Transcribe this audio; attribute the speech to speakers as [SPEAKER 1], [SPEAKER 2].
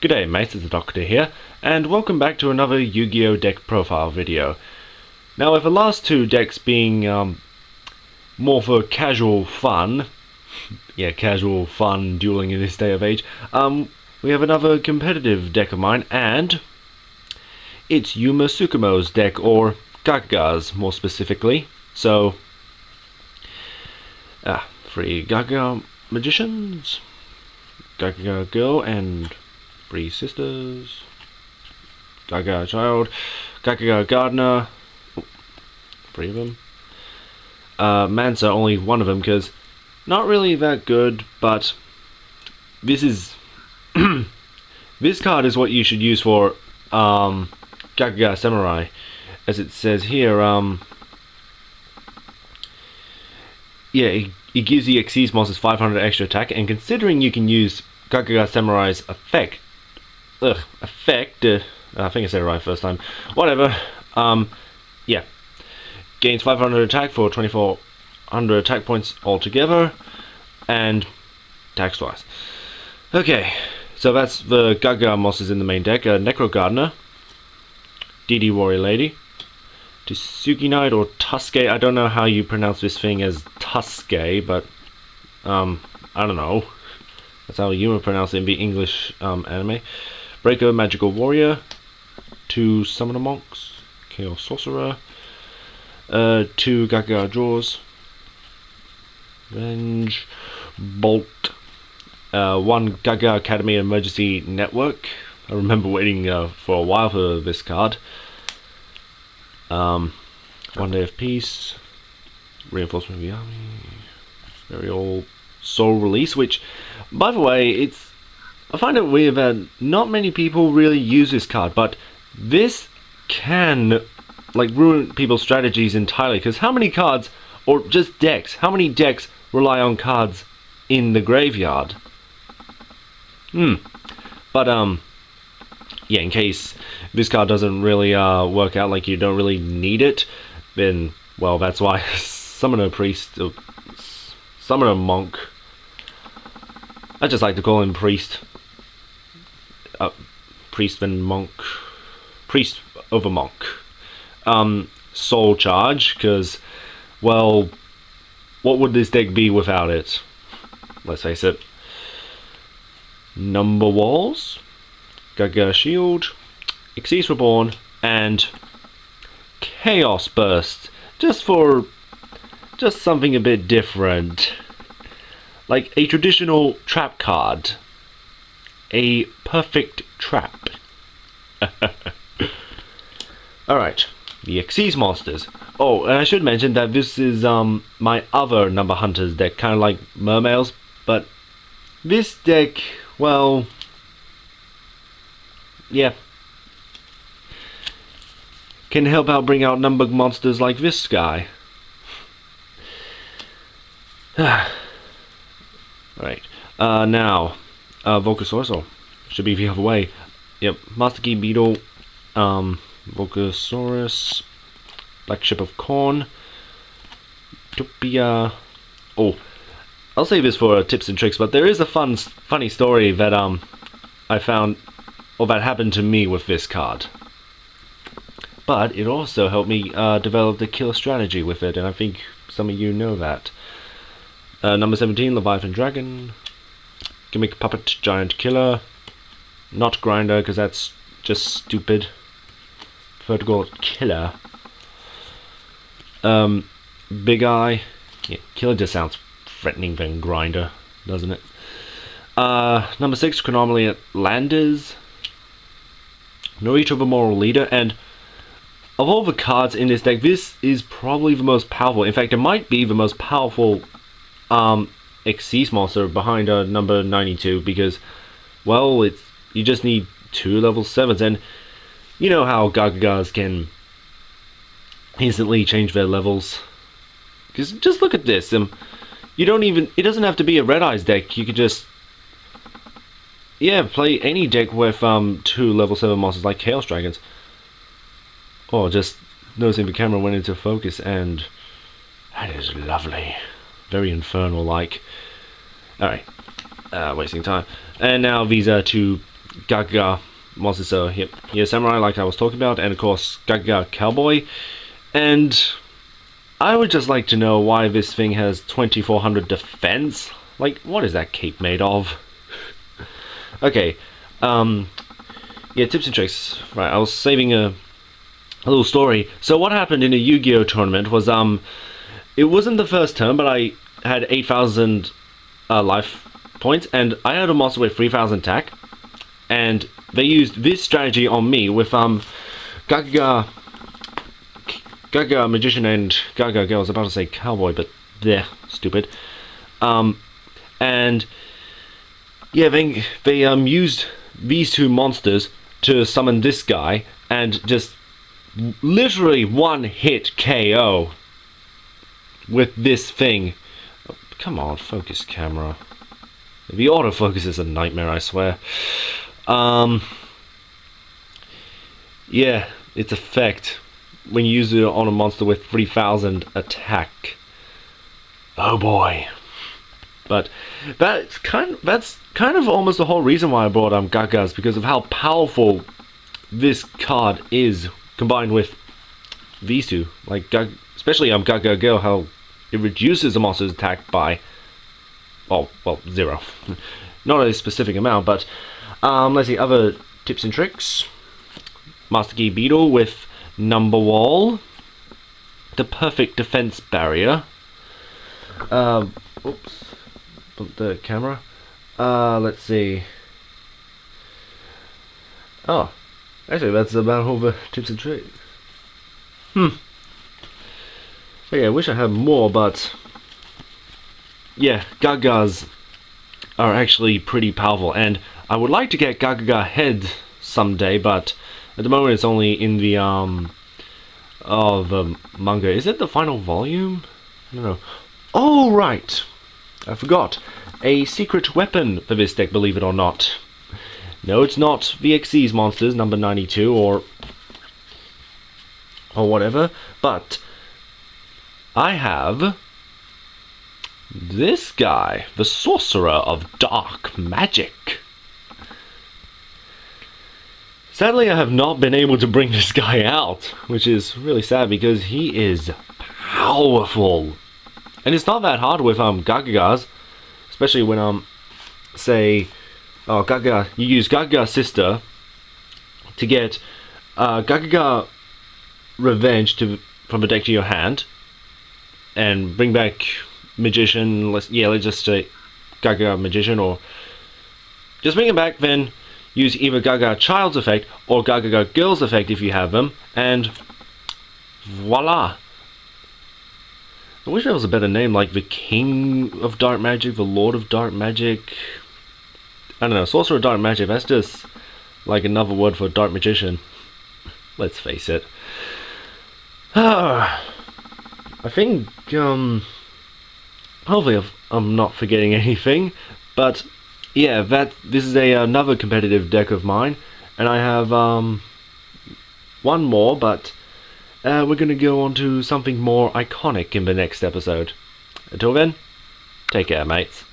[SPEAKER 1] G'day mates, it's the Doctor here, and welcome back to another Yu-Gi-Oh! Deck profile video. Now with the last two decks being more for casual fun, casual fun dueling in this day of age, we have another competitive deck of mine, and it's Yuma Tsukumo's deck, or Gagaga's more specifically. So, 3 Gagaga Magicians, Gagaga Girl, and 3 Sisters, Gagaga Child, Gagaga Gardener, 3 of them. Mansa, only 1 of them, because not really that good, but this is this card is what you should use for Gagaga Samurai, as it says here. It gives the Xyz monsters 500 extra attack, and considering you can use Gagaga Samurai's effect, I think I said it right first time. Whatever. Gains 500 attack for 2400 attack points altogether, and attacks twice. Okay, so that's the Gagaga monsters in the main deck. Necro Gardener, DD Warrior Lady, Tsuki Knight or Tuske. I don't know how you pronounce this thing as Tuske, but I don't know. That's how you would pronounce it in the English anime. Breaker, Magical Warrior, 2 Summoner Monks, Chaos Sorcerer, 2 Gagaga Draws, Revenge, Bolt, 1 Gagaga Academy Emergency Network. I remember waiting for a while for this card. 1 Day of Peace, Reinforcement of the Army, very old Soul Release, which, by the way, I find it weird that not many people really use this card, but this can ruin people's strategies entirely, because how many cards, or just decks, how many decks rely on cards in the graveyard? But in case this card doesn't really work out, like you don't really need it, then, well, that's why Summoner Priest, Summoner Monk, I just like to call him Priest. Priest then Monk. Priest over Monk. Soul Charge, because, well, what would this deck be without it? Let's face it. Number Walls, Gagaga Shield, Xyz Reborn, and Chaos Burst. Just something a bit different. Like a traditional trap card. A perfect trap. Alright, the Xyz monsters. Oh, and I should mention that this is my other Number Hunters deck, kind of like Mermails, but this deck, well, can help out bring out numbered monsters like this guy. Alright, now, Volcasaurus, or should be the other way. Yep, Master Key Beetle, Volcasaurus, Black Ship of Corn, Utopia. Oh, I'll save this for tips and tricks, but there is a funny story that I found, or that happened to me with this card. But it also helped me develop the killer strategy with it, and I think some of you know that. Number 17, Leviathan Dragon, Gimmick Puppet Giant Killer, not Grinder, because that's just stupid. Prefer to call it Killer. Big Eye. Yeah, Killer just sounds threatening than Grinder, doesn't it? Number 6, Chronomaly Landers, Norito the Moral Leader, and of all the cards in this deck, this is probably the most powerful. In fact, it might be the most powerful Xyz monster behind number 92, because, well, you just need 2 level 7s, and you know how Gagagas can instantly change their levels. Because just look at this. It doesn't have to be a Red Eyes deck. You could just play any deck with 2 level 7 monsters like Chaos Dragons. Oh, just noticing the camera went into focus, and that is lovely. Very infernal-like. Alright, wasting time. And now these are 2 Gagaga monster. So here Samurai, like I was talking about, and of course Gagaga Cowboy. And I would just like to know why this thing has 2400 defense. Like, what is that cape made of? Okay, yeah, tips and tricks. Right, I was saving a little story. So what happened in a Yu-Gi-Oh tournament was, it wasn't the first turn, but I had 8,000 life points, and I had a monster with 3,000 attack, and they used this strategy on me with Gagaga Magician and Gagaga. I was about to say Cowboy, but they're stupid. And yeah, they used these two monsters to summon this guy, and just literally one hit KO with this thing. Oh, come on, focus camera. The autofocus is a nightmare, I swear. Yeah, its effect when you use it on a monster with 3,000 attack. Oh boy. But that's kind of almost the whole reason why I brought Gagagas, because of how powerful this card is combined with these two. Like especially Gagaga, how it reduces the monster's attack by well 0. Not a specific amount, but let's see, other tips and tricks. Master Key Beetle with Number Wall, the perfect defense barrier. Oops, bump the camera. Let's see. Oh, actually, that's about all the tips and tricks. Okay, I wish I had more, but yeah, Gagagas are actually pretty powerful, and I would like to get Gagaga head someday, but at the moment it's only in the the manga. Is it the final volume? I don't know. Oh right, I forgot. A secret weapon for this deck, believe it or not. No, it's not VXC's monsters number 92 or whatever, but I have this guy, the Sorcerer of Dark Magic. Sadly, I have not been able to bring this guy out, which is really sad because he is powerful. And it's not that hard with Gagagas, especially when say Gagaga, you use Gagaga Sister to get Gagaga Revenge from the deck to your hand, and bring back Magician. Let's just say Gagaga Magician, or just bring it back. Then use either Gagaga Child's effect or Gagaga Girl's effect if you have them, and voila. I wish there was a better name, like the King of Dark Magic, the Lord of Dark Magic. I don't know, Sorcerer of Dark Magic, that's just like another word for Dark Magician. Let's face it. I think, hopefully I'm not forgetting anything, but yeah, this is another competitive deck of mine, and I have one more, but we're going to go on to something more iconic in the next episode. Until then, take care, mates.